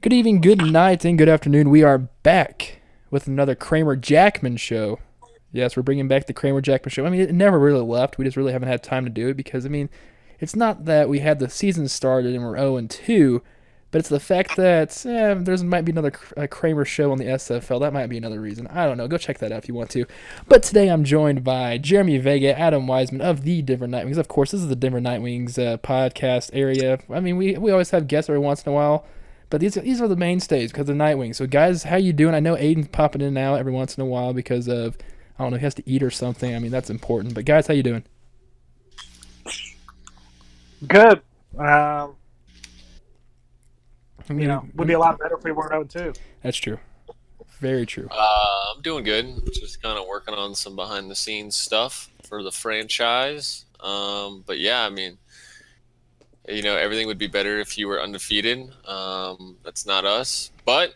Good evening, good night, and good afternoon. We are back with another Kramer Jackman show. Yes, we're bringing back the Kramer Jackman show. I mean, it never really left. We just really haven't had time to do it because, it's not that we had the season started and we're 0-2, but it's the fact that there might be another Kramer show on the SFL. That might be another reason. I don't know. Go check that out if you want to. But today I'm joined by Jeremy Vega, Adam Wiseman of the Denver Nightwings. Of course, this is the Denver Nightwings podcast area. I mean, we always have guests every once in a while. But these are the mainstays because they're Nightwing. So guys, how you doing? I know Ayden's popping in and out every once in a while because of I don't know, he has to eat or something. I mean, that's important. But guys, how you doing? Good. Would be a lot better if we weren't 0-2. That's true. Very true. I'm doing good. Just kind of working on some behind the scenes stuff for the franchise. But yeah, I mean, everything would be better if you were undefeated. That's not us, but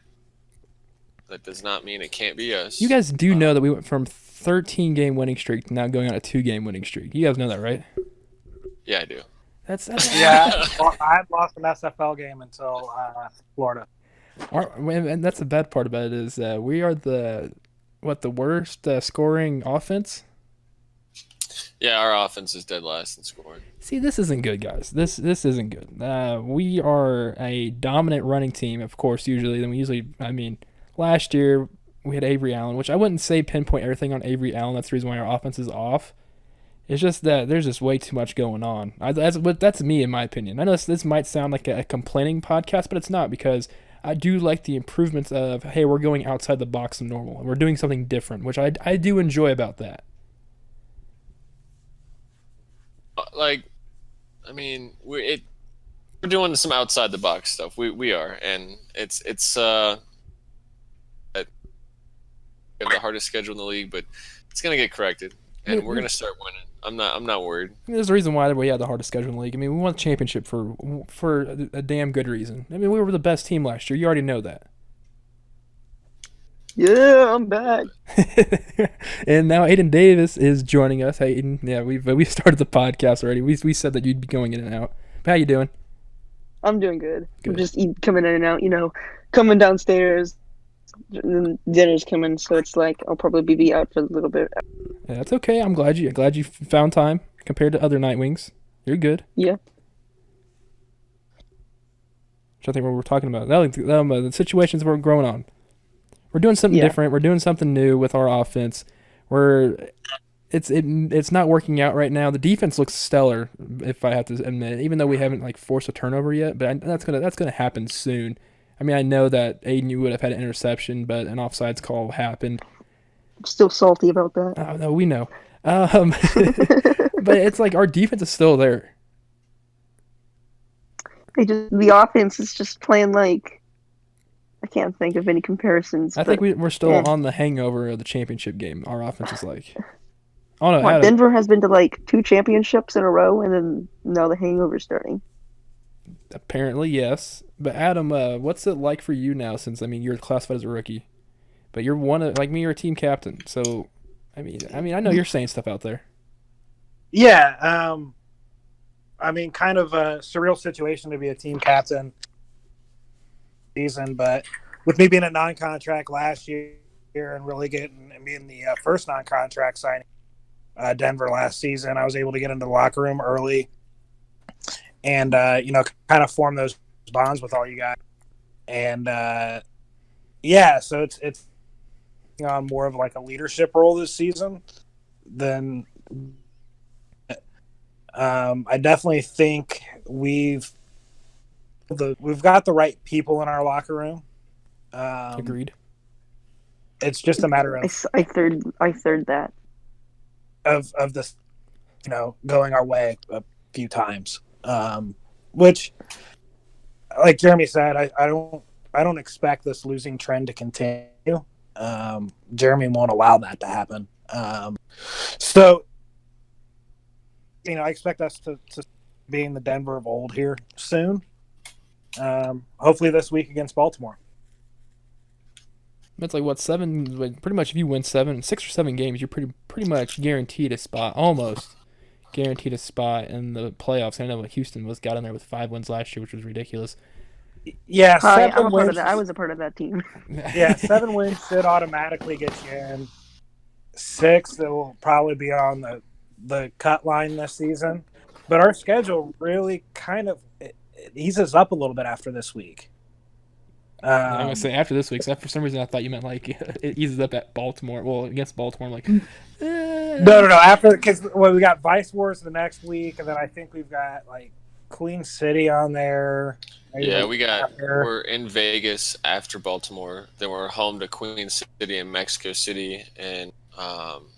that does not mean it can't be us. You guys do know that we went from 13-game winning streak to now going on a 2-game winning streak. You guys know that, right? Yeah, I do. That's Yeah, I had lost an SFL game until Florida. And that's the bad part about it is we are the worst scoring offense. Yeah, our offense is dead last in scoring. See, this isn't good, guys. This isn't good. We are a dominant running team, of course, usually. Last year we had Avery Allen, which I wouldn't say pinpoint everything on Avery Allen. That's the reason why our offense is off. It's just that there's just way too much going on. That's me, in my opinion. I know this might sound like a complaining podcast, but it's not because I do like the improvements of, hey, we're going outside the box from normal. And we're doing something different, which I do enjoy about that. We're doing some outside the box stuff. We are, and it's we have the hardest schedule in the league, but it's gonna get corrected, and we're gonna start winning. I'm not worried. There's a reason why we had the hardest schedule in the league. I mean, we won the championship for a damn good reason. I mean, we were the best team last year. You already know that. Yeah, I'm back. And now Ayden Davis is joining us. Hey, Ayden, yeah, we started the podcast already. We said that you'd be going in and out. But how you doing? I'm doing good. I'm just coming in and out, coming downstairs. Dinner's coming, so it's like I'll probably be out for a little bit. Yeah, that's okay. I'm glad you found time compared to other Nightwings. You're good. Yeah. I think what we're talking about. The situations we're growing on. We're doing something different. We're doing something new with our offense. It's not working out right now. The defense looks stellar, if I have to admit, even though we haven't forced a turnover yet. But that's gonna happen soon. I mean, I know that Ayden, you would have had an interception, but an offsides call happened. I'm still salty about that. Oh, no, we know. But it's like our defense is still there. The offense is just playing like I can't think of any comparisons. I think we're still on the hangover of the championship game. Our offense is like. Oh no, Adam. Denver has been to 2 championships in a row, and then now the hangover's starting. Apparently, yes. But Adam, what's it like for you now? Since you're classified as a rookie, but you're you're a team captain. So, I know you're saying stuff out there. Yeah, kind of a surreal situation to be a team captain season, but with me being a non-contract last year and really being the first non-contract signing Denver last season, I was able to get into the locker room early and kind of form those bonds with all you guys. And so it's on more of a leadership role this season than I definitely think we've got the right people in our locker room. Agreed. It's just a matter of I third that of this going our way a few times, which, like Jeremy said, I don't expect this losing trend to continue. Jeremy won't allow that to happen. So I expect us to be in the Denver of old here soon. Hopefully this week against Baltimore. It's pretty much if you win 6 or 7 games, you're pretty much guaranteed a spot, almost guaranteed a spot in the playoffs. I know Houston got in there with 5 wins last year, which was ridiculous. Yeah, Hi, I'm 7 a part of wins. that. I was a part of that team. Yeah, 7 wins should automatically get you in. 6 that will probably be on the cut line this season. But our schedule really kind of it eases up a little bit after this week. I'm gonna say after this week. So for some reason, I thought you meant like it eases up at Baltimore. Well, against Baltimore, I'm like, No. After because we got Vice Wars the next week, and then I think we've got like Queen City on there. Yeah, we're in Vegas after Baltimore. Then we're home to Queen City and Mexico City, and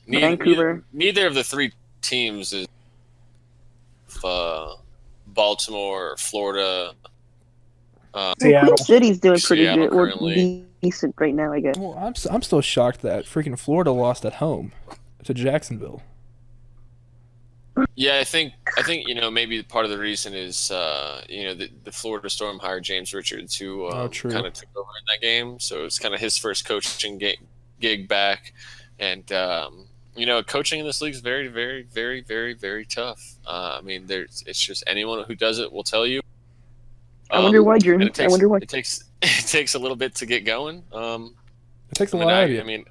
Vancouver. neither of the three teams is Baltimore or Florida. Seattle. Queen City's doing pretty Seattle good, or currently. decent right now, I guess. well, I'm still shocked that freaking Florida lost at home to Jacksonville. Yeah, I think maybe part of the reason is the Florida Storm hired James Richards, who True. kind of took over in that game, so it's kind of his first coaching gig back, and coaching in this league is very, very, very, very, very tough. I mean, it's just anyone who does it will tell you. I wonder why, Drew. And I wonder why. it takes a little bit to get going. It takes a lot out of you. I mean,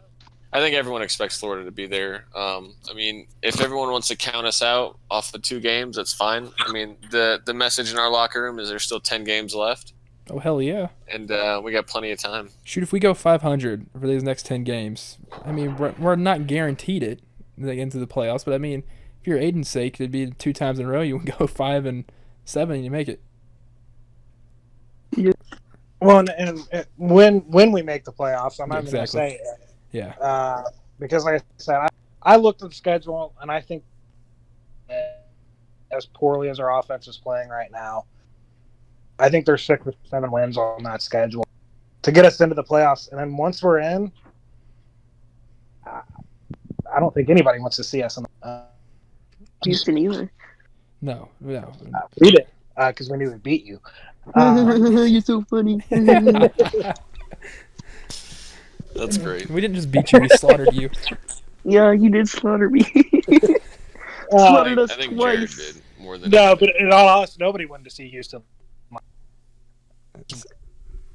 I think everyone expects Florida to be there. I mean, if everyone wants to count us out off the 2 games, that's fine. I mean, the message in our locker room is there's still 10 games left, Oh hell yeah! and we got plenty of time. Shoot, if we go 500 for these next 10 games, I mean, we're not guaranteed it into the playoffs. But I mean, if you're Ayden's sake, it'd be 2 times in a row. You would go 5-7, and you make it. Well, and when we make the playoffs, I'm not even going to Exactly. say it. Yeah. Because like I said, I looked at the schedule, and I think as poorly as our offense is playing right now, I think there's 6 or 7 wins on that schedule to get us into the playoffs. And then once we're in, I don't think anybody wants to see us in Houston either. No. we did because we knew we'd beat you. You're so funny. That's great. We didn't just beat you; we slaughtered you. Yeah, you did slaughter me. I Slaughtered us think Jared twice. did more than No, but in all honesty, nobody wanted to see Houston.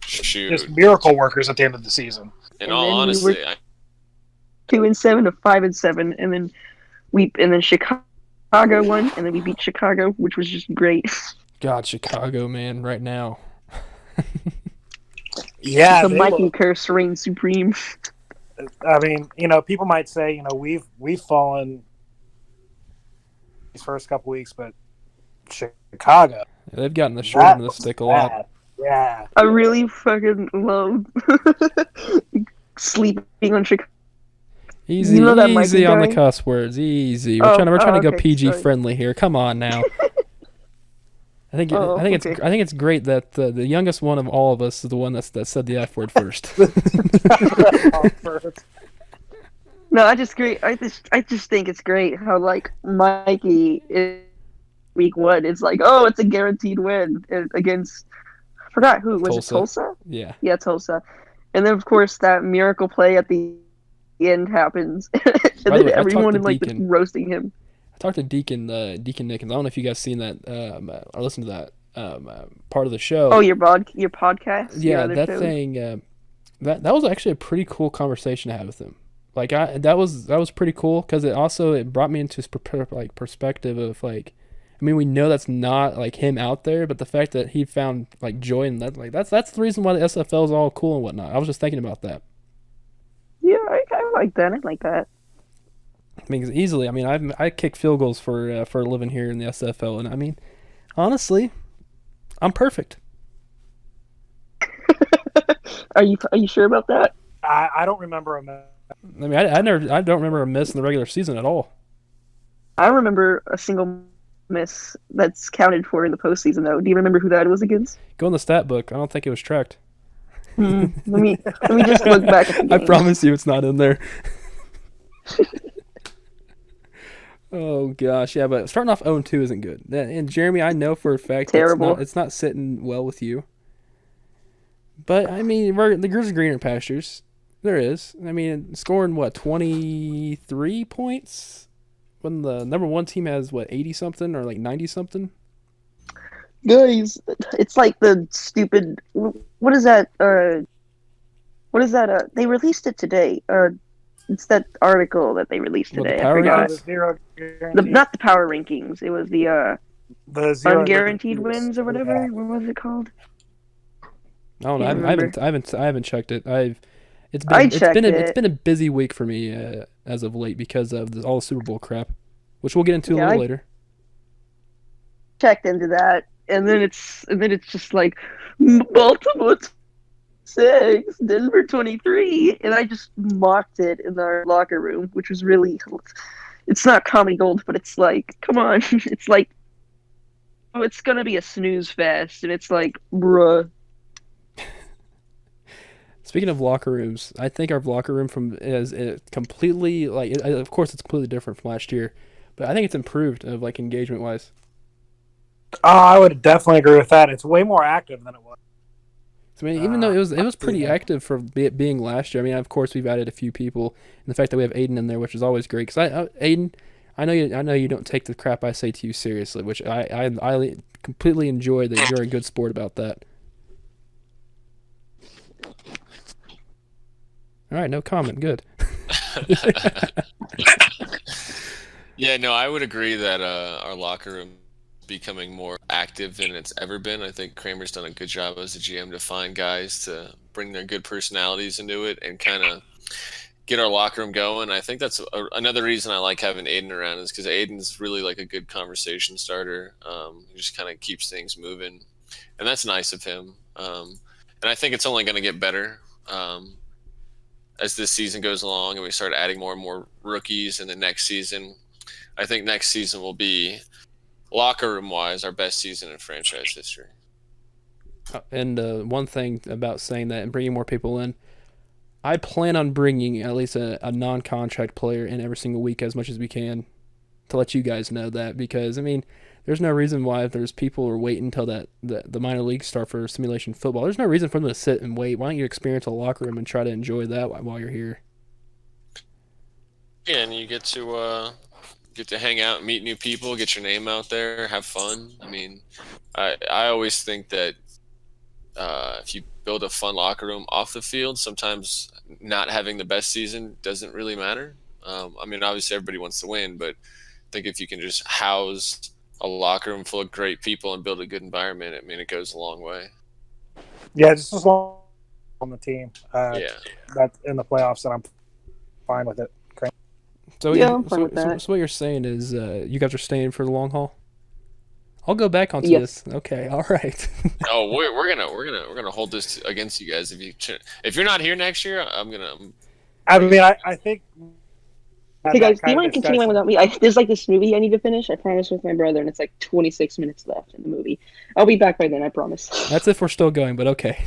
shoot. Just miracle workers at the end of the season. In And all then we honesty, were 2-7 to 5-7, and then Chicago won, and then we beat Chicago, which was just great. God, Chicago, man, right now. Yeah, The Mikey curse reigns supreme. I mean, people might say, we've fallen these first couple weeks, but Chicago, They've gotten the short end of the stick a lot. bad. Yeah, I really fucking love sleeping on Chicago. Easy, You know that Mikey easy on the guy? cuss words. Easy. We're trying to go okay, PG sorry. friendly here. Come on now. I think Okay. it's great that the youngest one of all of us is the one that said the F word first. No, I just think it's great how like Mikey is week 1. It's like, oh, it's a guaranteed win against. I forgot who was Tulsa. it. Tulsa? Yeah. Yeah, Tulsa. And then of course that miracle play at the end happens, and By the then way, I talked everyone to is like Deacon. roasting him. I talked to Deacon Nickens. I don't know if you guys seen that or listened to that part of the show. Oh, your podcast. your Yeah, other that shows? thing. That was actually a pretty cool conversation to have with him. Like that was pretty cool because it brought me into his perspective of like, I mean, we know that's not like him out there, but the fact that he found like joy in that, like that's the reason why the SFL is all cool and whatnot. I was just thinking about that. Yeah, I like that. I like that. I mean, 'cause easily. I mean, I kick field goals for a living here in the SFL, and I mean, honestly, I'm perfect. Are you sure about that? I don't remember him. I mean, I don't remember a miss in the regular season at all. I remember a single miss that's counted for in the postseason, though. Do you remember who that was against? Go in the stat book. I don't think it was tracked. Let me just look back at the I games. promise you, it's not in there. Oh gosh, yeah, but starting off 0-2 isn't good. And Jeremy, I know for a fact Terrible. it's not sitting well with you. But I mean, the Grizz are greener pastures. There is. I mean, scoring 23 points when the number 1 team has 80 something or like 90 something. guys, it's like the stupid. What is that? What is that? They released it today. It's that article that they released Well, the today. I power forgot. The rankings? zero guaranteed, Not the power rankings. It was the zero unguaranteed guarantees. wins or whatever. Yeah. What was it called? I don't know. Can't remember. I haven't checked it. I checked It's it. been a busy week for me as of late because of all the Super Bowl crap, which we'll get into a Yeah, little I later. checked into that, and then it's just like Baltimore 6, Denver 23, and I just mocked it in our locker room, which was really. It's not comedy gold, but it's like, come on, it's like, oh, it's gonna be a snooze fest, and it's like, bruh. Speaking of locker rooms, I think our locker room is completely of course it's completely different from last year, but I think it's improved of like engagement wise. Oh, I would definitely agree with that. It's way more active than it was. So, I mean, even though it was pretty Yeah. active for it being last year. I mean, of course we've added a few people, and the fact that we have Ayden in there, which is always great. Because Ayden, I know you don't take the crap I say to you seriously, which I completely enjoy that you're a good sport about that. All right, no comment. Good. Yeah, no, I would agree that our locker room is becoming more active than it's ever been. I think Kramer's done a good job as a GM to find guys to bring their good personalities into it and kind of get our locker room going. I think that's another reason I like having Ayden around is because Ayden's really like a good conversation starter. He just kind of keeps things moving, and that's nice of him. And I think it's only going to get better. As this season goes along and we start adding more and more rookies in the next season, I think next season will be, locker room wise, our best season in franchise history. And one thing about saying that and bringing more people in, I plan on bringing at least a non-contract player in every single week as much as we can to let you guys know that, because I mean, there's no reason why if there's people who are waiting until the minor leagues start for simulation football. There's no reason for them to sit and wait. Why don't you experience a locker room and try to enjoy that while you're here? Yeah, and you get to hang out, meet new people, get your name out there, have fun. I mean, I always think that if you build a fun locker room off the field, sometimes not having the best season doesn't really matter. I mean, obviously everybody wants to win, but I think if you can just house a locker room full of great people and build a good environment, I mean, it goes a long way. Yeah, just as long on the team. Yeah. That's in the playoffs, and I'm fine with it. So Yeah, I'm fine with that. So what you're saying is you guys are staying for the long haul? I'll go back onto Yep. this. Okay, all right. Oh, we're gonna hold this against you guys if you're not here next year. I mean, I think. Hey guys, do you mind continuing without me? There's like this movie I need to finish. I promised with my brother, and it's like 26 minutes left in the movie. I'll be back by then, I promise. That's if we're still going, but okay.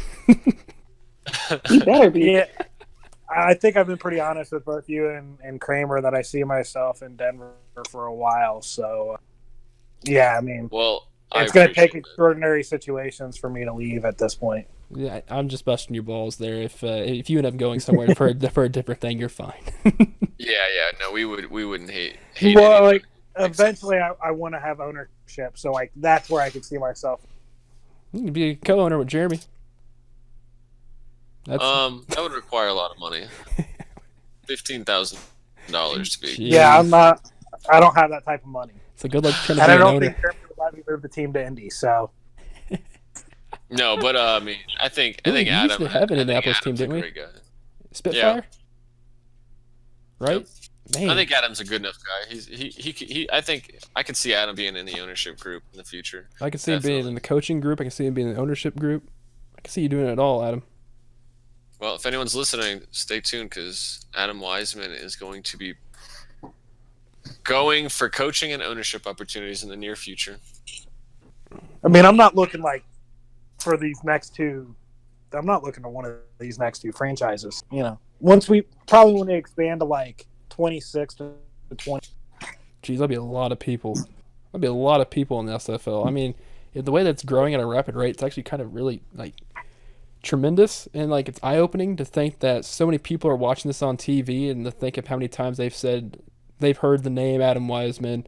You better be. Yeah, I think I've been pretty honest with both you and Kramer that I see myself in Denver for a while. So, yeah, I mean, Well, it's going to take extraordinary situations for me to leave at this point. Yeah, I'm just busting your balls there. If you end up going somewhere for a different thing, you're fine. Yeah. No, we wouldn't hate Well, anyone. like eventually, I want to have ownership. So, like, that's where I could see myself. You can be a co-owner with Jeremy. That's That would require a lot of money. $15,000 to be. Jeez. Yeah, I'm not. I don't have that type of money, So good luck trying to and be I an don't owner. think Jeremy would let me move the team to Indy. So, No, but I mean, I think Ooh, we used Adam. to have an I think Indianapolis team, Adam's a didn't we? great guy. Spitfire? Right? Man. I think Adam's a good enough guy. He I think I could see Adam being in the ownership group in the future. I can see him being in the coaching group. I can see him being in the ownership group. I can see you doing it all, Adam. Well, if anyone's listening, stay tuned because Adam Wiseman is going to be going for coaching and ownership opportunities in the near future. I mean, I'm not looking like for these next two. I'm not looking at one of these next two franchises. You know, once we probably want to expand to like 26 to 20. Geez, that'll be a lot of people. That'll be a lot of people in the SFL. I mean, the way that's growing at a rapid rate, it's actually kind of really like tremendous, and like it's eye-opening to think that so many people are watching this on TV and to think of how many times they've heard the name Adam Wiseman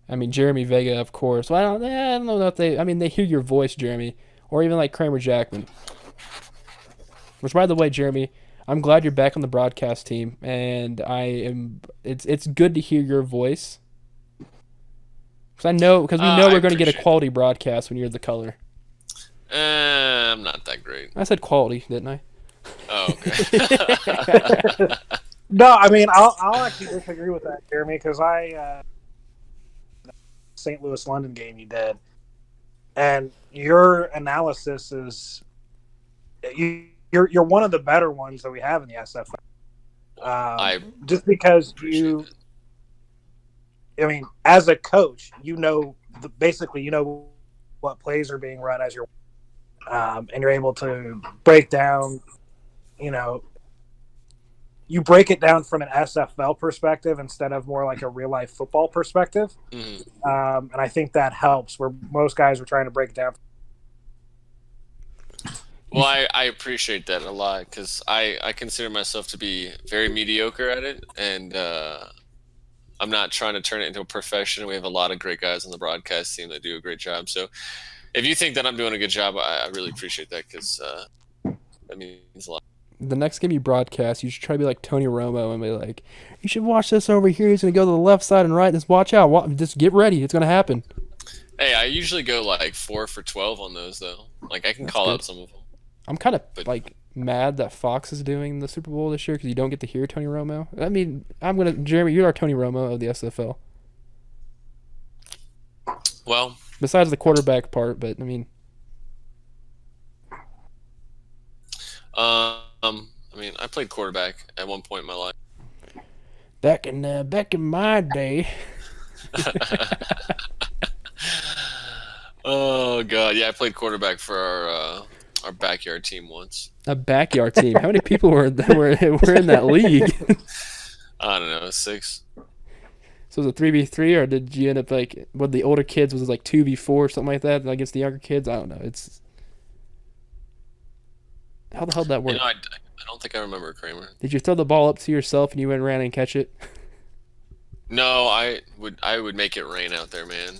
I mean, Jeremy Vega, of course. Well, I don't know if they. I mean, they hear your voice, Jeremy, or even like Kramer Jackman. Which, by the way, Jeremy, I'm glad you're back on the broadcast team, and I am. It's good to hear your voice. Because we know I we're going to get a appreciate quality broadcast when you're the color. I'm not that great. I said quality, didn't I? Oh, okay. No, I mean I'll actually disagree with that, Jeremy, because St. Louis London game you did, and your analysis is you're one of the better ones that we have in the SFL. Just because you, I mean, as a coach, basically you know what plays are being run as you're, and you're able to break down, you break it down from an SFL perspective instead of more like a real life football perspective. Mm-hmm. And I think that helps where most guys are trying to break it down. Well, I appreciate that a lot because I consider myself to be very mediocre at it, and I'm not trying to turn it into a profession. We have a lot of great guys on the broadcast team that do a great job. So if you think that I'm doing a good job, I really appreciate that because that means a lot. The next game you broadcast, you should try to be like Tony Romo and be like, you should watch this over here. He's going to go to the left side and right. Just watch out. Just get ready. It's going to happen. Hey, I usually go like 4 for 12 on those, though. Like, I can call out some of them. I'm kind of mad that Fox is doing the Super Bowl this year because you don't get to hear Tony Romo. I mean, Jeremy, you're our Tony Romo of the SFL. Well, besides the quarterback part, but I mean, I played quarterback at one point in my life. Back in my day. Oh God, yeah, I played quarterback for our backyard team once. A backyard team? How many people were in that league? I don't know, 6. So was it 3v3, or did you end up with the older kids? Was it like 2v4 or something like that against the younger kids? I don't know. How the hell did that work? I don't think I remember, Kramer. Did you throw the ball up to yourself and you went around and catch it? No, I would make it rain out there, man.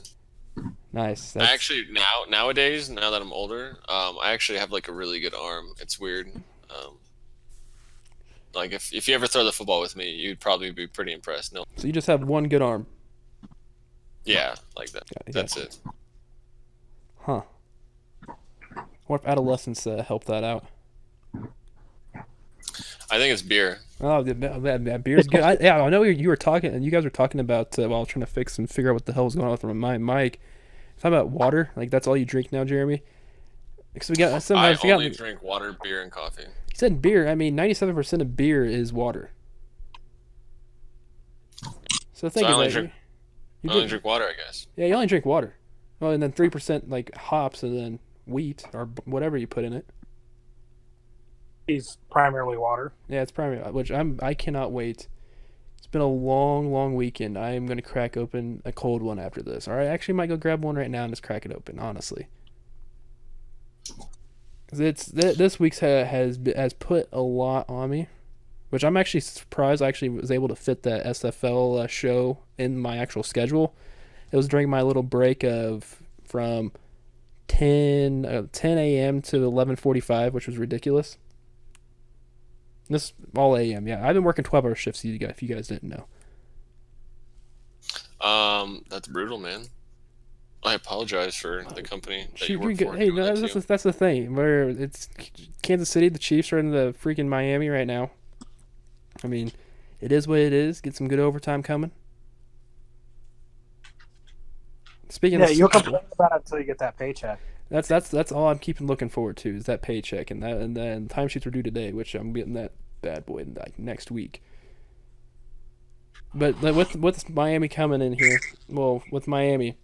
Nice. I actually nowadays, now that I'm older, I actually have like a really good arm. It's weird. Like if you ever throw the football with me, you'd probably be pretty impressed. No. So you just have one good arm. Yeah, like that. That's it. Huh. What if adolescence helped that out? I think it's beer. Oh, that beer's good. I know you were talking, and you guys were talking about while I was trying to fix and figure out what the hell was going on with my mic. Talking about water, like that's all you drink now, Jeremy. Because I only drink water, beer, and coffee. You said beer. I mean, 97% of beer is water. So think about it. I only drink water, I guess. Yeah, you only drink water. Well, and then 3% like hops, and then wheat or whatever you put in it. It's primarily water. Yeah, it's primarily, which I cannot wait. It's been a long, long weekend. I am going to crack open a cold one after this. Or I actually might go grab one right now and just crack it open, honestly. This week's has put a lot on me, which I'm actually surprised I actually was able to fit that SFL show in my actual schedule. It was during my little break from 10 a.m. to 11:45, which was ridiculous. This all a.m. Yeah, I've been working 12-hour shifts. If you guys didn't know. That's brutal, man. I apologize for the company that you you're work good. for. Hey, no, that's the thing. Where it's Kansas City, the Chiefs are in the freaking Miami right now. I mean, it is what it is. Get some good overtime coming. You'll complain about it until you get that paycheck. That's all I'm keeping looking forward to is that paycheck, and then timesheets are due today, which I'm getting that bad boy next week. But with Miami coming in here, well, with Miami,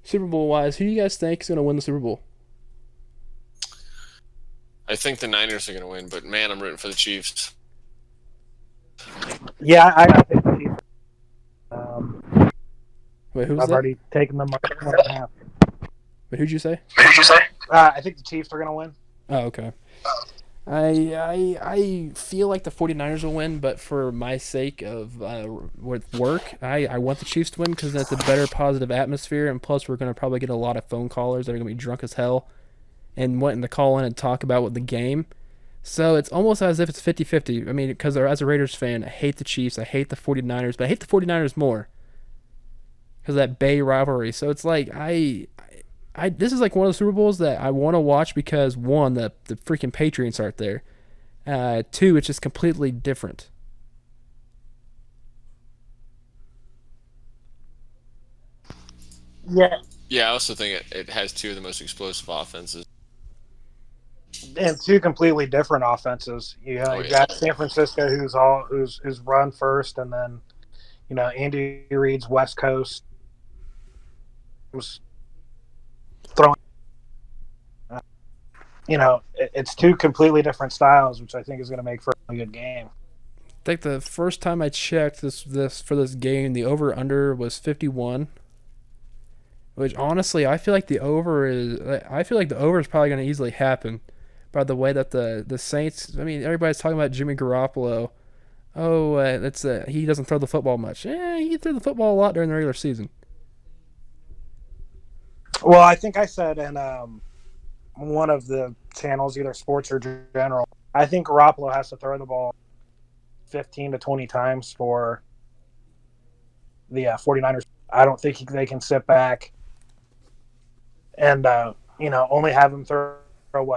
Super Bowl wise, who do you guys think is going to win the Super Bowl? I think the Niners are going to win, but man, I'm rooting for the Chiefs. Yeah, I think the Chiefs. Wait, I've already taken them 1.5. But who'd you say? I think the Chiefs are going to win. Oh, okay. I feel like the 49ers will win, but for my sake of with work, I want the Chiefs to win because that's a better positive atmosphere, and plus we're going to probably get a lot of phone callers that are going to be drunk as hell and wanting to call in and talk about what the game. So it's almost as if it's 50-50. I mean, because as a Raiders fan, I hate the Chiefs, I hate the 49ers, but I hate the 49ers more because of that Bay rivalry. So it's like this is like one of the Super Bowls that I want to watch because one, the freaking Patriots aren't there. Two, it's just completely different. Yeah, Yeah, I also think it has two of the most explosive offenses. and two completely different offenses. Oh You yeah, got San Francisco, who's run first, and then Andy Reid's West Coast was throwing. It's two completely different styles, which I think is going to make for a good game. I think the first time I checked this for this game, the over under was 51. Which honestly, I feel like the over is probably going to easily happen, by the way that the Saints. I mean, everybody's talking about Jimmy Garoppolo. Oh, he doesn't throw the football much. He threw the football a lot during the regular season. Well, I think I said in one of the channels, either sports or general, I think Garoppolo has to throw the ball 15 to 20 times for the 49ers. I don't think they can sit back and only have him throw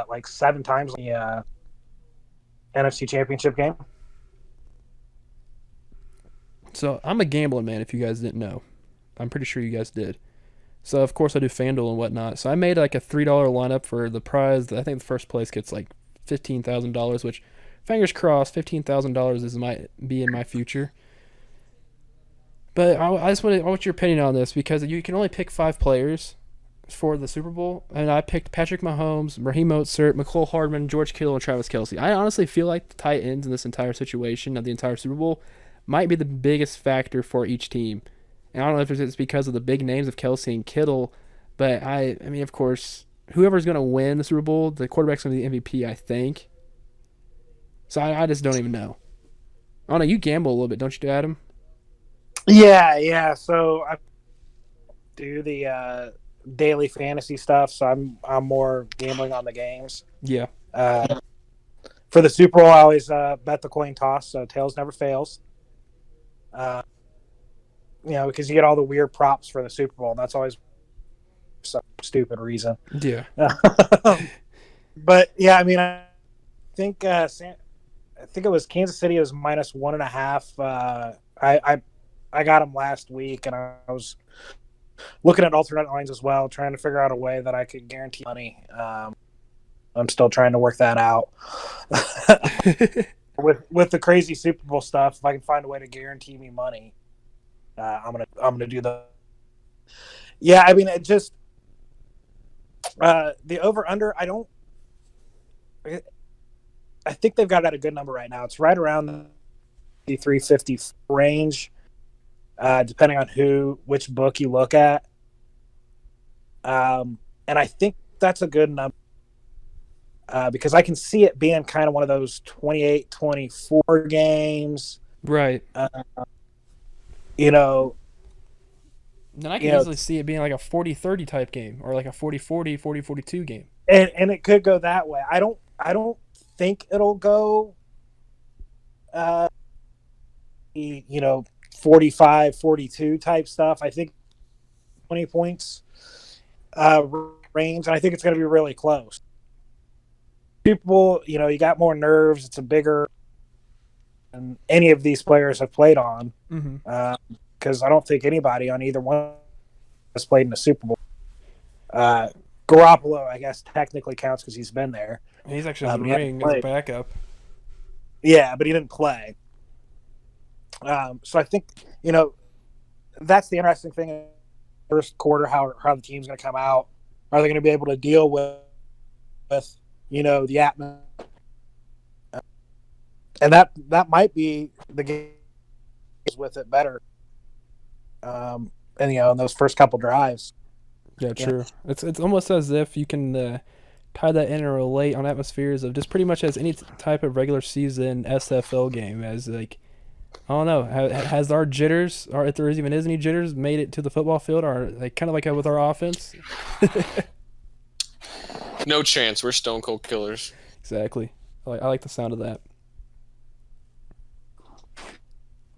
like 7 times in the NFC Championship game. So I'm a gambling man. If you guys didn't know, I'm pretty sure you guys did. So of course I do FanDuel and whatnot. So I made like a $3 lineup for the prize. I think the first place gets like $15,000, which fingers crossed, $15,000 might be in my future. But I just want your opinion on this because you can only pick 5 players for the Super Bowl, and I picked Patrick Mahomes, Raheem Mostert, McCole Hardman, George Kittle, and Travis Kelce. I honestly feel like the tight ends in this entire situation of the entire Super Bowl might be the biggest factor for each team. And I don't know if it's because of the big names of Kelce and Kittle, but I mean, of course, whoever's going to win the Super Bowl, the quarterback's going to be the MVP, I think. So I just don't even know. I don't know. You gamble a little bit, don't you, Adam? Yeah. So I do the daily fantasy stuff, so I'm more gambling on the games. Yeah. For the Super Bowl, I always bet the coin toss, so tails never fails. Because you get all the weird props for the Super Bowl, and that's always some stupid reason. Yeah. But yeah, I mean, I think I think it was Kansas City. It was -1.5. I got them last week, and I was looking at alternate lines as well, trying to figure out a way that I could guarantee money. I'm still trying to work that out. with the crazy Super Bowl stuff, if I can find a way to guarantee me money, I'm gonna do the. Yeah, I mean, it just the over under. I think they've got at a good number right now. It's right around the 350 range, depending on which book you look at. And I think that's a good number because I can see it being kind of one of those 28-24 games. Right. Then I can easily see it being like a 40-30 type game or like a 40-40, 40-42 game. And it could go that way. I don't think it'll go 45-42 type stuff. I think 20 points range, and I think it's going to be really close. Super Bowl, you got more nerves. It's a bigger than any of these players have played on. Because I don't think anybody on either one has played in a Super Bowl. Garoppolo, I guess, technically counts because he's been there. He's actually in the ring as a backup. Yeah, but he didn't play. So I think, that's the interesting thing in the first quarter, how the team's going to come out. Are they going to be able to deal with the atmosphere? And that might be the game with it better. In those first couple drives. Yeah, true. It's almost as if you can tie that in and relate on atmospheres of just pretty much as any type of regular season SFL game. As like, I don't know, has our jitters, or if there even is any jitters, made it to the football field, or like kind of like with our offense? No chance. We're stone cold killers. Exactly. I like the sound of that.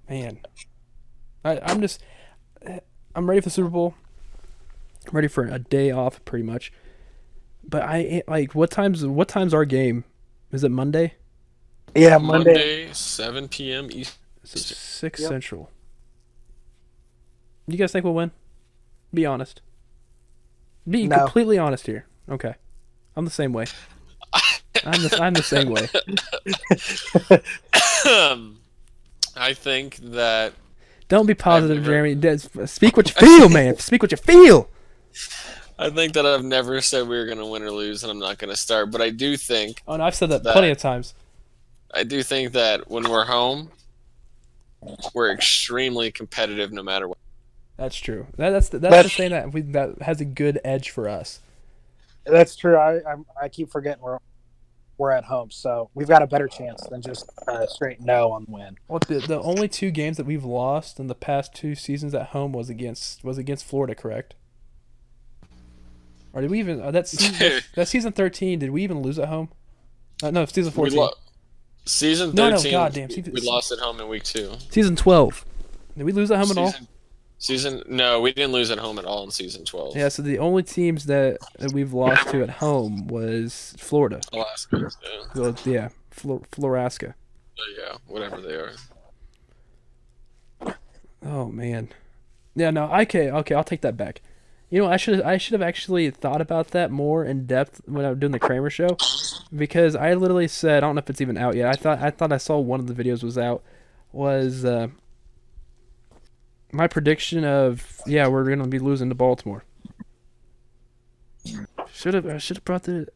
Man, I'm ready for the Super Bowl. I'm ready for a day off, pretty much. But what time's our game? Is it Monday? Yeah, Monday 7 p.m. East. 6 Yep. Central. You guys think we'll win? Be honest. Be No. completely honest here. Okay. I'm the same way. I'm the same way. I think that Don't be positive, never- Jeremy. Speak what you feel, man. Speak what you feel. I've never said we were going to win or lose, and I'm not going to start. But I do think Oh, no, I've said that plenty of times. that when we're home, we're extremely competitive no matter what. That's true. That's the thing that has a good edge for us. That's true. I keep forgetting we're at home, so we've got a better chance than just straight no on the win. Well, the only 2 games that we've lost in the past 2 seasons at home was against Florida, correct? Or did we even that season 13? Did we even lose at home? No, season 14. Season No, 13. goddamn. We lost at home in week 2. Season 12. Did we lose at home at all? No, we didn't lose at home at all in season 12. Yeah, so the only teams that we've lost to at home was Florida. Alaska. Well, yeah, Floraska. Yeah, whatever they are. Oh man. Yeah, no, okay, I'll take that back. You know, I should have actually thought about that more in depth when I was doing the Kramer show, because I literally said, I don't know if it's even out yet. I thought I saw one of the videos was out. Was my prediction of we're gonna be losing to Baltimore. I should have brought the.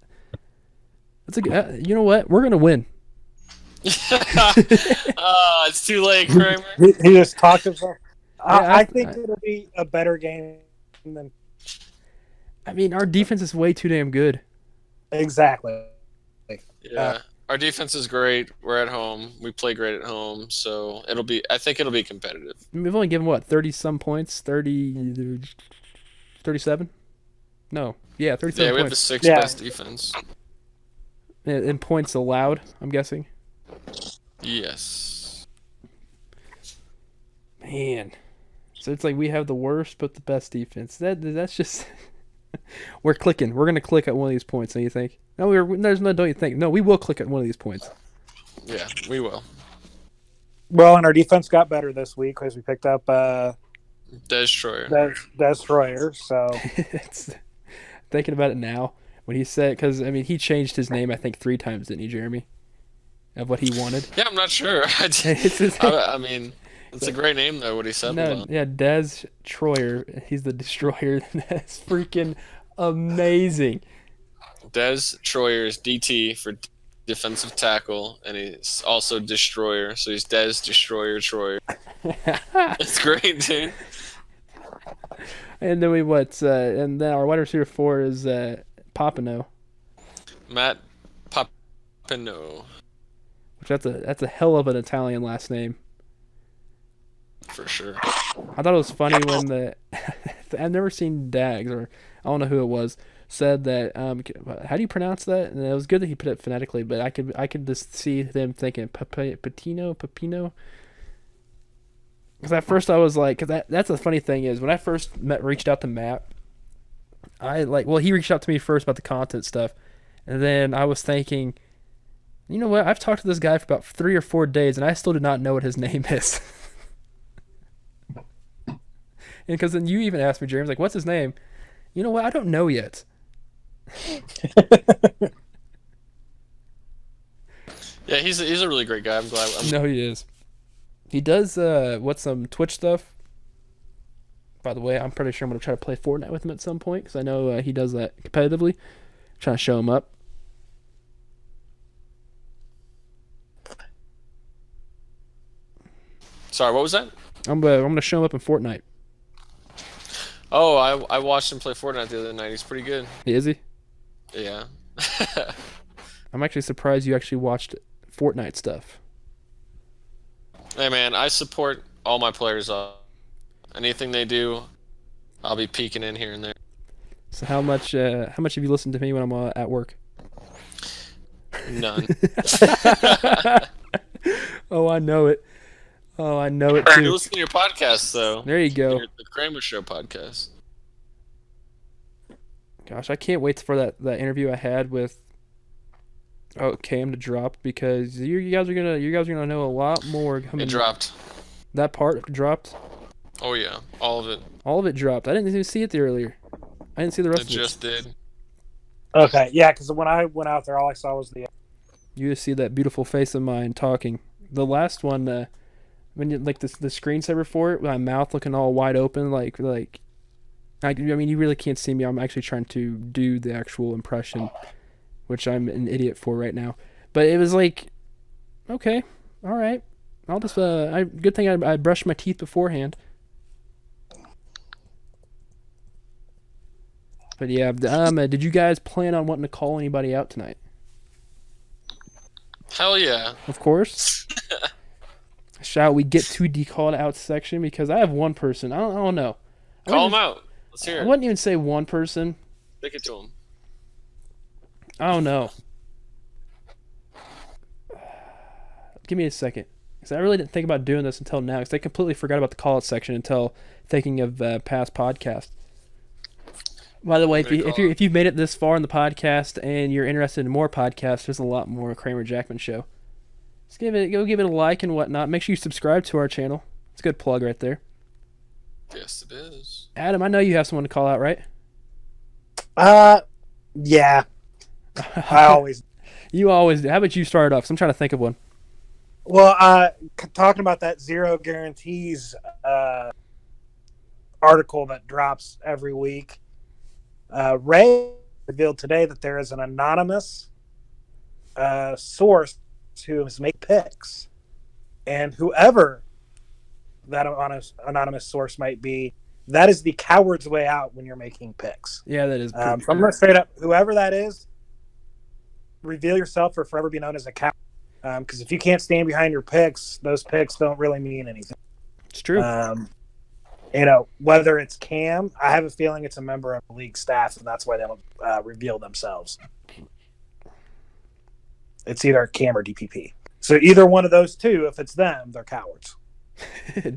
That's a you know what, we're gonna win. It's too late, Kramer. He just talked himself. I I think it'll be a better game than I mean, our defense is way too damn good. exactly. Yeah. Our defense is great. We're at home. We play great at home, so I think it'll be competitive. We've only given, what, 30-some points? 37? No. Yeah, 37 Yeah, we have the points. 6th Yeah. best defense. And points allowed, I'm guessing. Yes. Man. So it's like we have the worst but the best defense. That's just... We're clicking. We're going to click at one of these points, don't you think? No, don't you think? No, we will click at one of these points. Yeah, we will. Well, and our defense got better this week because we picked up Destroyer. Destroyer. So It's, thinking about it now, when he said... Because, I mean, he changed his name, I think, 3 times, didn't he, Jeremy? Of what he wanted. Yeah, I'm not sure. I mean, it's a great name, though, what he said. No, yeah, Des Troyer. He's the Destroyer. That's freaking amazing. Des Troyer is DT for defensive tackle, and he's also Destroyer, so he's Des Destroyer Troyer. It's great, dude. And then and then our wide receiver 4 is Papino, Matt Papino, which that's a hell of an Italian last name. for sure. I thought it was funny when I've never seen Dags, or I don't know who it was, said that how do you pronounce that? And it was good that he put it phonetically, but I could just see them thinking Papino. Because at first I was like, because that's the funny thing is when I first reached out to Matt, he reached out to me first about the content stuff, and then I was thinking, you know what? I've talked to this guy for about 3 or 4 days, and I still do not know what his name is. And because then you even asked me, James, like, what's his name? You know what? I don't know yet. Yeah, he's a really great guy. I'm glad. No, he is. He does some Twitch stuff. By the way, I'm pretty sure I'm going to try to play Fortnite with him at some point, because I know he does that competitively. Trying to show him up. Sorry, what was that? I'm going to show him up in Fortnite. Oh, I watched him play Fortnite the other night. He's pretty good. Is he? Yeah. I'm actually surprised you actually watched Fortnite stuff. Hey man, I support all my players. Anything they do, I'll be peeking in here and there. So how much have you listened to me when I'm at work? None. Oh, I know it. Oh, I know it You too. listen to your podcast though. There you go. The Kramer Show podcast. Gosh, I can't wait for that interview I had with Cam to drop, because you guys are gonna know a lot more coming. It dropped. That part dropped. Oh yeah, all of it. All of it dropped. I didn't even see it there earlier. I didn't see the rest It of it. just did. Okay, yeah, because when I went out there, all I saw was the. You just see that beautiful face of mine talking. The last one, when you like the screensaver for it, with my mouth looking all wide open, like I mean, you really can't see me. I'm actually trying to do the actual impression, which I'm an idiot for right now. But it was like, okay, all right. I'll just good thing I brushed my teeth beforehand. But yeah, did you guys plan on wanting to call anybody out tonight? Hell yeah. Of course. Shall we get to the called out section? Because I have one person. I don't know. Call him out. Let's hear I it. wouldn't even say one person. Stick it to him. I don't know. Give me a second. Because I really didn't think about doing this until now. Because I completely forgot about the call out section until thinking of past podcasts. By the way, if you've made it this far in the podcast and you're interested in more podcasts, there's a lot more Kramer Jackman Show. Just go give it a like and whatnot. Make sure you subscribe to our channel. It's a good plug right there. Yes, it is. Adam, I know you have someone to call out, right? Yeah. I always. You always do. How about you start off? 'Cause I'm trying to think of one. Well, talking about that zero guarantees article that drops every week. Ray revealed today that there is an anonymous source who is make picks, and whoever that anonymous source might be, that is the coward's way out when you're making picks. Yeah, that is. So I'm going to straight up, whoever that is, reveal yourself or forever be known as a coward. Because if you can't stand behind your picks, those picks don't really mean anything. It's true. Whether it's Cam, I have a feeling it's a member of the league staff, and that's why they don't reveal themselves. It's either Cam or DPP. So either one of those two, if it's them, they're cowards.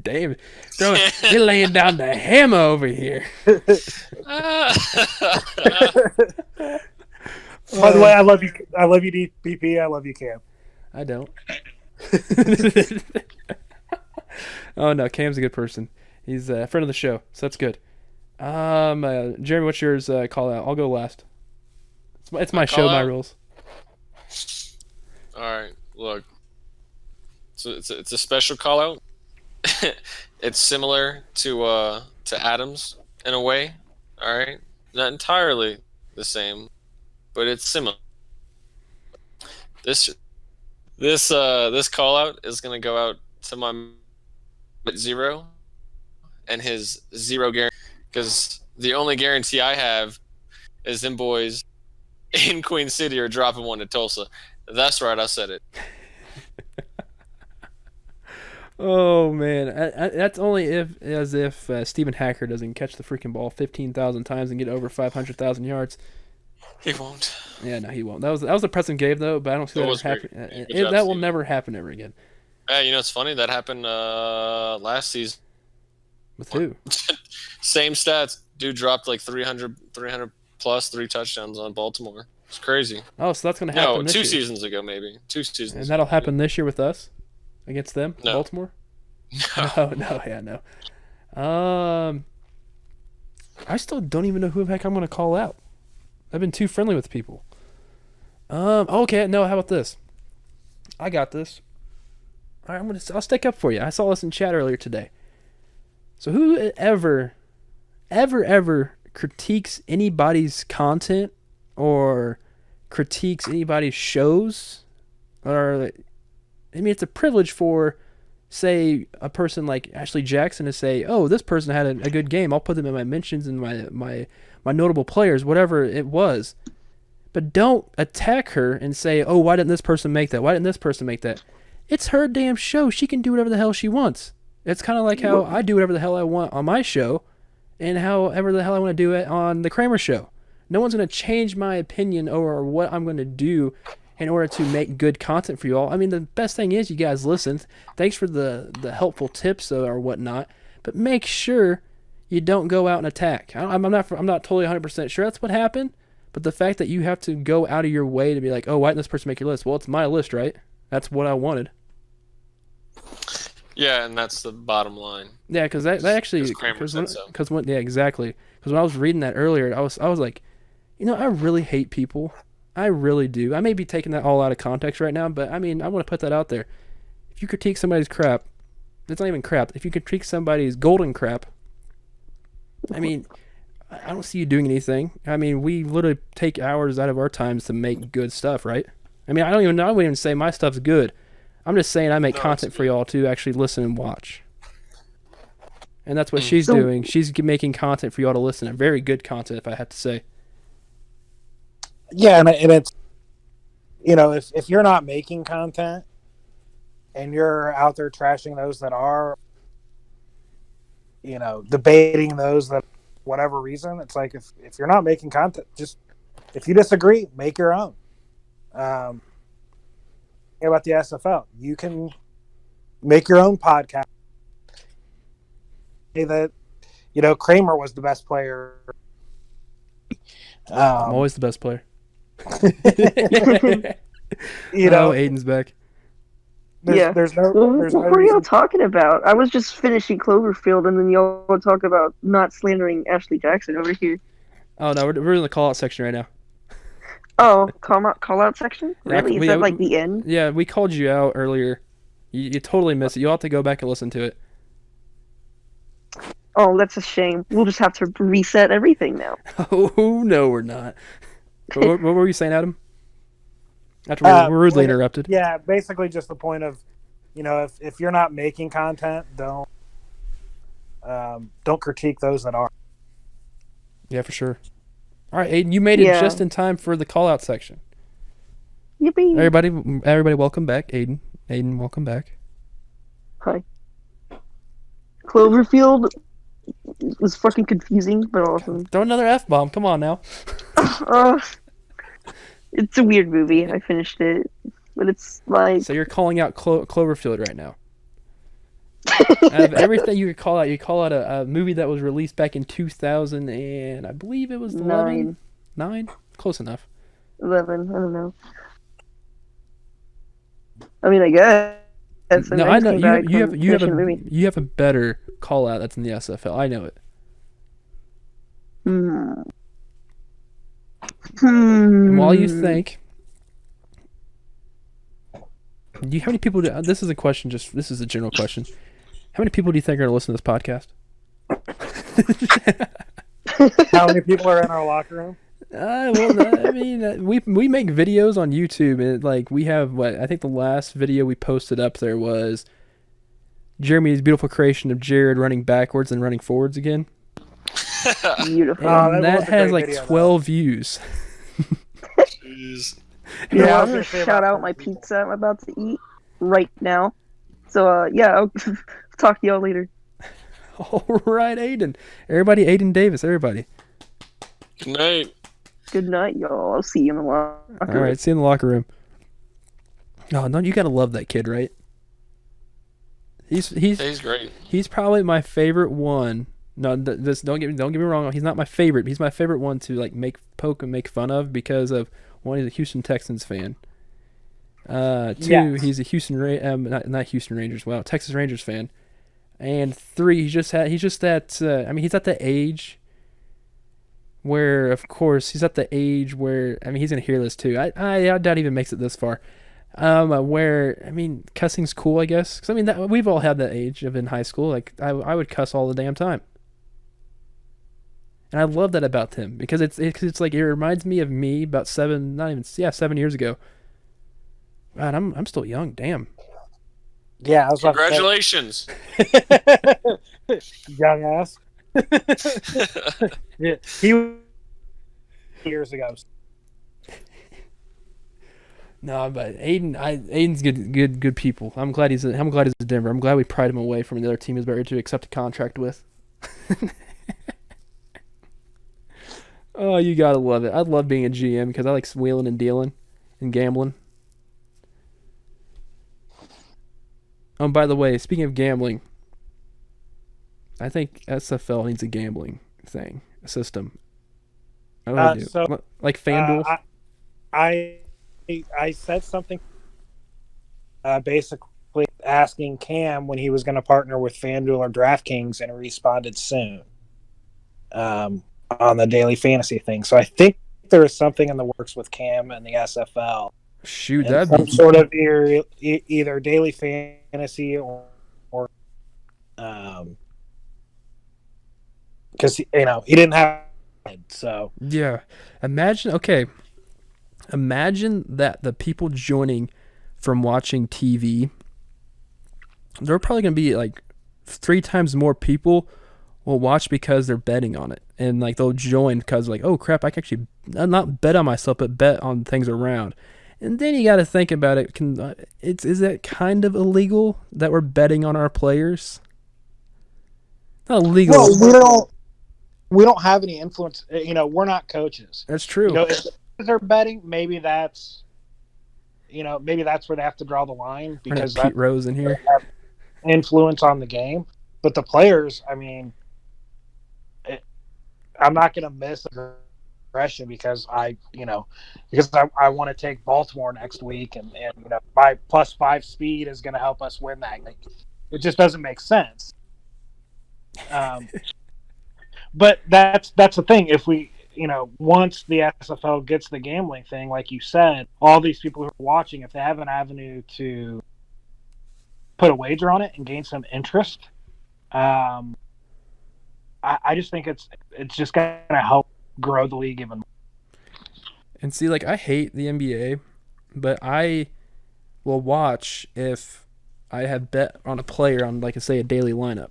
Damn, you're laying down the hammer over here. By the way, I love you. I love you, DPP. I love you, Cam. I don't. Oh no, Cam's a good person. He's a friend of the show, so that's good. Jeremy, what's yours? Call out. I'll go last. It's my show, my rules. All right, look. So it's a special call out. It's similar to Adams in a way. All right, not entirely the same, but it's similar. This call out is gonna go out to my Zero and his zero guarantee, because the only guarantee I have is them boys in Queen City are dropping one to Tulsa. That's right, I said it. Oh man, that's only if Stephen Hacker doesn't catch the freaking ball 15,000 times and get over 500,000 yards. He won't. Yeah, no, he won't. That was a pressing game though, but I don't see that ever happen. That will never happen ever again. Hey, it's funny that happened last season. With who? Same stats. Dude dropped like 300 plus 3 touchdowns on Baltimore. It's crazy. Oh, so that's going to happen this year. 2 seasons ago maybe. 2 seasons. And that'll happen this year with us against them, No. Baltimore? No. No. I still don't even know who the heck I'm going to call out. I've been too friendly with people. Okay, no, how about this? I got this. All right, I'll stick up for you. I saw this in chat earlier today. So whoever ever critiques anybody's content or critiques anybody's shows, or I mean, it's a privilege for, say, a person like Ashley Jackson to say, "Oh, this person had a good game. I'll put them in my mentions and my notable players, whatever it was." But don't attack her and say, oh, why didn't this person make that? Why didn't this person make that? It's her damn show. She can do whatever the hell she wants. It's kind of like how I do whatever the hell I want on my show and however the hell I want to do it on the Kramer show. No one's going to change my opinion or what I'm going to do in order to make good content for you all. I mean, the best thing is you guys listened. Thanks for the helpful tips or whatnot. But make sure you don't go out and attack. I'm not totally 100% sure that's what happened. But the fact that you have to go out of your way to be like, oh, why didn't this person make your list? Well, it's my list, right? That's what I wanted. Yeah, and that's the bottom line. Yeah, because that actually, yeah, exactly. Because when I was reading that earlier, I was like, I really hate people. I really do. I may be taking that all out of context right now, but I mean, I want to put that out there. If you critique somebody's crap, it's not even crap. If you critique somebody's golden crap, I mean, I don't see you doing anything. I mean, we literally take hours out of our times to make good stuff, right? I mean, I wouldn't even say my stuff's good. I'm just saying I make content for y'all to actually listen and watch. And that's what she's doing. She's making content for y'all to listen to. Very good content, if I have to say. Yeah, and it's, if you're not making content and you're out there trashing those that are, debating those that, whatever reason, it's like if you're not making content, just if you disagree, make your own. About the SFL, you can make your own podcast. Say that Kramer was the best player. I'm always the best player. Ayden's back. There's no what were y'all talking about? I was just finishing Cloverfield, and then y'all talk about not slandering Ashley Jackson over here. Oh no, we're in the call out section right now. Oh, call out section? Really? Is that like the end? Yeah, we called you out earlier. You totally missed it. You'll have to go back and listen to it. Oh, that's a shame. We'll just have to reset everything now. Oh, no, we're not. What were you saying, Adam? After we're rudely interrupted. Yeah, basically just the point of, if you're not making content, don't critique those that are. Yeah, for sure. All right, Ayden, you made it just in time for the call-out section. Yippee! Everybody, welcome back, Ayden. Ayden, welcome back. Hi. Cloverfield was fucking confusing, but awesome. Throw another F-bomb. Come on now. It's a weird movie. I finished it, but it's like... So you're calling out Cloverfield right now. Out of everything you call out a movie that was released back in 2000 and I believe it was 9? Close enough. 11. I don't know. I mean, I guess. No, I know you have a better call out that's in the SFL. I know it. And while you think, how many people? This is a question. This is a general question. How many people do you think are going to listen to this podcast? How many people are in our locker room? I mean, we make videos on YouTube, and we have I think the last video we posted up there was Jeremy's beautiful creation of Jared running backwards and running forwards again. Beautiful. And that has 12 views. Jeez. Yeah, I'm gonna shout out my pizza I'm about to eat right now. So I'll talk to y'all later. All right, Ayden. Everybody, Ayden Davis. Everybody. Good night. Good night, y'all. I'll see you in the locker room. All right, see you in the locker room. Oh no, you gotta love that kid, right? He's great. He's probably my favorite one. No, this don't get me wrong. He's not my favorite. He's my favorite one to poke and make fun of because of one, he's a Houston Texans fan. Two, he's a not Houston Rangers. Wow, Texas Rangers fan. And three, he's just that. he's at the age where, of course, he's gonna hear this too. I doubt he even makes it this far. Where cussing's cool, I guess. Because we've all had that age of in high school. I would cuss all the damn time. And I love that about him because it reminds me of me about 7 years ago. God, I'm still young. Damn. Yeah, I was congratulations, young ass. Yeah, he years ago. No, but Ayden's good people. I'm glad he's in Denver. I'm glad we pried him away from the other team he's ready to accept a contract with. Oh, you gotta love it. I love being a GM because I like wheeling and dealing and gambling. Oh, by the way, speaking of gambling, I think SFL needs a gambling a system. I really do. So Like FanDuel. I said something basically asking Cam when he was going to partner with FanDuel or DraftKings, and he responded soon on the daily fantasy thing. So I think there is something in the works with Cam and the SFL. Shoot, and that'd some be sort of either daily fantasy or because he didn't have so yeah. Imagine that the people joining from watching TV, there are probably going to be like 3 times more people will watch because they're betting on it, and like they'll join because like, oh crap, I can actually not bet on myself but bet on things around. And then you got to think about it. Is that kind of illegal that we're betting on our players? Not illegal. Well, we don't have any influence. We're not coaches. That's true. If they're betting, maybe that's where they have to draw the line because Pete Rose in here have influence on the game. But the players, I'm not going to miss aggression because I want to take Baltimore next week, and my +5 speed is going to help us win that. Like, it just doesn't make sense. But that's the thing. If we, once the SFL gets the gambling thing, like you said, all these people who are watching, if they have an avenue to put a wager on it and gain some interest, I just think it's just going to help grow the league even more. And see, like, I hate the NBA, but I will watch if I have bet on a player on, like, say, a daily lineup.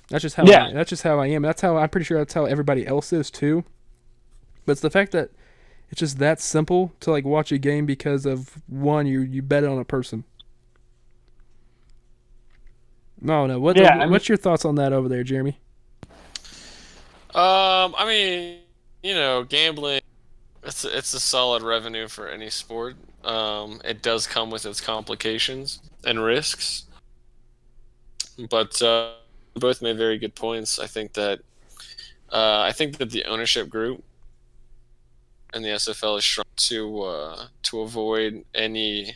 That's just how I am. I'm pretty sure that's how everybody else is too. But it's the fact that it's just that simple to like watch a game because of one, you bet on a person. No. What's your thoughts on that over there, Jeremy? Gambling, it's a solid revenue for any sport. It does come with its complications and risks, but both made very good points. I think that the ownership group and the SFL is trying to avoid any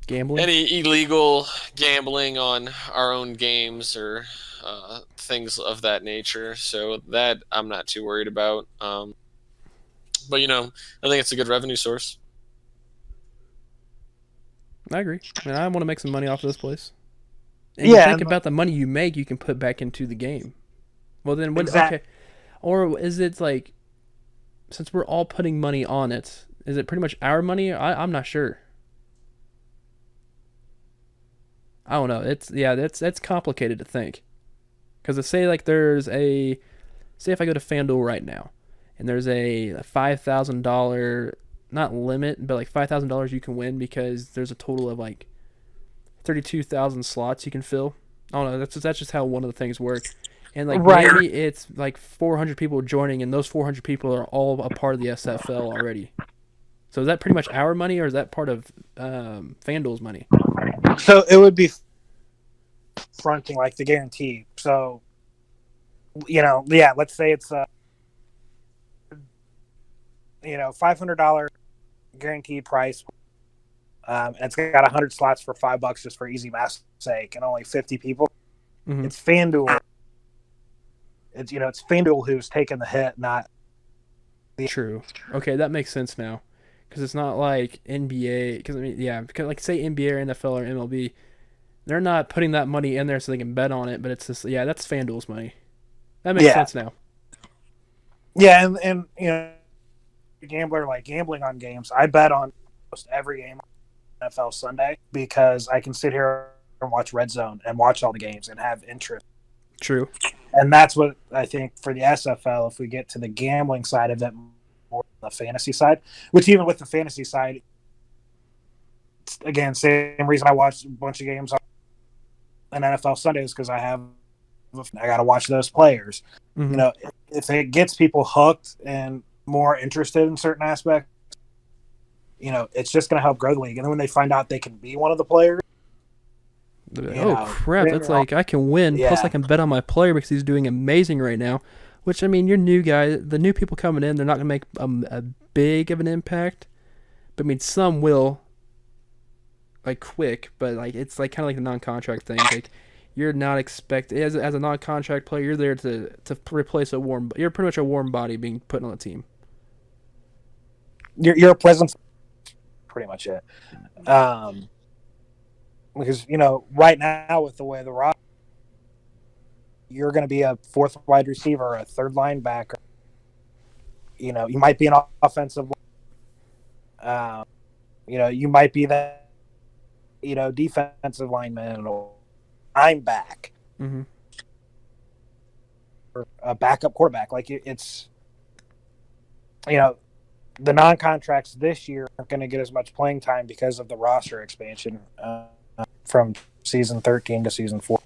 gambling, any illegal gambling on our own games or things of that nature. So that I'm not too worried about. But I think it's a good revenue source. I agree. I mean, I want to make some money off of this place. And you think about the money you make, you can put back into the game. Well, then what? Exactly. Okay. Or is it like, since we're all putting money on it, is it pretty much our money? I'm not sure. I don't know. That's complicated to think. Because say if I go to FanDuel right now, and there's a $5,000, not limit, but like $5,000 you can win because there's a total of like 32,000 slots you can fill. I don't know. That's just how one of the things work. And like maybe it's like 400 people joining, and those 400 people are all a part of the SFL already. So is that pretty much our money, or is that part of FanDuel's money? So it would be fronting like the guarantee. So, let's say it's $500 guaranteed price. And it's got 100 slots for $5 just for easy math's sake, and only 50 people. Mm-hmm. It's FanDuel. It's FanDuel who's taking the hit, not the. True. Okay, that makes sense now, because it's not like NBA. Because because like say NBA or NFL or MLB, they're not putting that money in there so they can bet on it, but it's just that's FanDuel's money. That makes sense now. Yeah, and gambler like gambling on games. I bet on almost every game on NFL Sunday because I can sit here and watch Red Zone and watch all the games and have interest. True. And that's what I think for the SFL, if we get to the gambling side of it, more on the fantasy side. Which even with the fantasy side, again, same reason I watch a bunch of games on NFL Sundays because I got to watch those players. Mm-hmm. If it gets people hooked and more interested in certain aspects, it's just going to help grow the league. And then when they find out they can be one of the players, crap! That's like I can win. Yeah. Plus, I can bet on my player because he's doing amazing right now. Which you're new guy. The new people coming in, they're not going to make a big of an impact, but some will. Like quick, but it's kind of like the non-contract thing. Like you're not expected as a non-contract player. You're there to replace You're pretty much a warm body being put on the team. You're a presence, pretty much it. Because right now with the way the roster, you're going to be a fourth wide receiver, a third linebacker. You might be an offensive. You might be that. Defensive lineman or I'm back. Mm-hmm. Or a backup quarterback. Like it's, the non-contracts this year aren't going to get as much playing time because of the roster expansion from season 13 to season 4.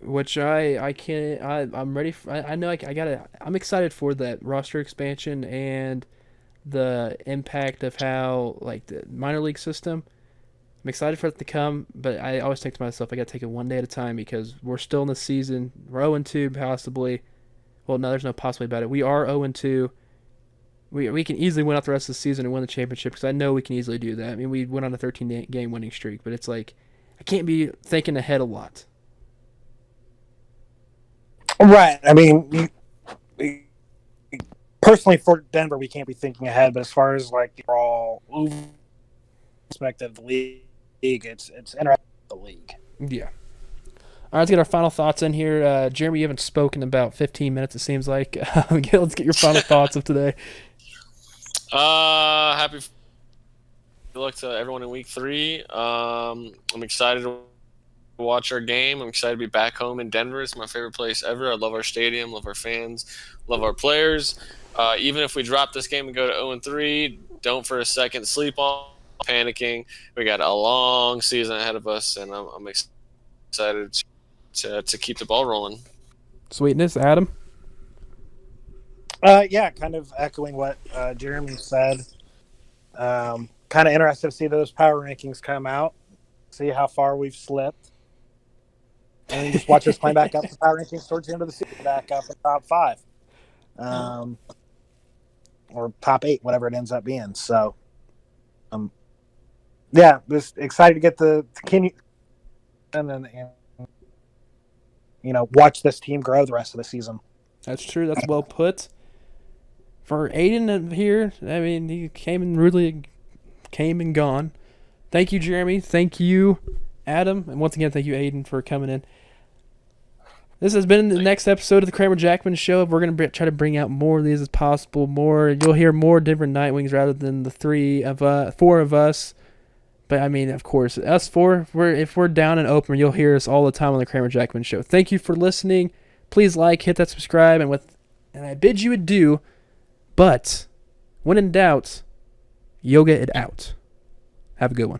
Which I can't. I'm ready. I know I gotta. I'm excited for that roster expansion and the impact of how the minor league system. I'm excited for it to come, but I always think to myself, I got to take it one day at a time because we're still in the season. We're 0-2 possibly. Well, no, there's no possibly about it. We are 0-2. We can easily win out the rest of the season and win the championship because I know we can easily do that. We went on a 13-game winning streak, but it's I can't be thinking ahead a lot. Right. Personally, for Denver, we can't be thinking ahead, but as far as the overall aspect of the league, it's interesting. The league. Yeah. All right, let's get our final thoughts in here. Jeremy, you haven't spoken about 15 minutes, it seems like. Let's get your final thoughts of today. Happy luck to everyone in week 3. I'm excited to watch our game. I'm excited to be back home in Denver. It's my favorite place ever. I love our stadium, love our fans, love our players. Even if we drop this game and go to 0-3, don't for a second sleep on panicking. We got a long season ahead of us, and I'm excited to keep the ball rolling. Sweetness, Adam? Yeah, kind of echoing what Jeremy said. Kind of interested to see those power rankings come out, see how far we've slipped, and just watch us climb back up the power rankings towards the end of the season, back up in top 5. Or top 8, whatever it ends up being. So, yeah, just excited to get the continue, and then watch this team grow the rest of the season. That's true. That's well put. For Ayden here, he came and gone. Thank you, Jeremy. Thank you, Adam, and once again, thank you, Ayden, for coming in. This has been the next episode of the Kramer Jackman Show. We're going to try to bring out more of these as possible. You'll hear more Denver Nightwings rather than the 4 of us. But of course, us 4. If we're down and open, you'll hear us all the time on the Kramer Jackman Show. Thank you for listening. Please hit that subscribe, and I bid you adieu. But when in doubt, yoga it out. Have a good one.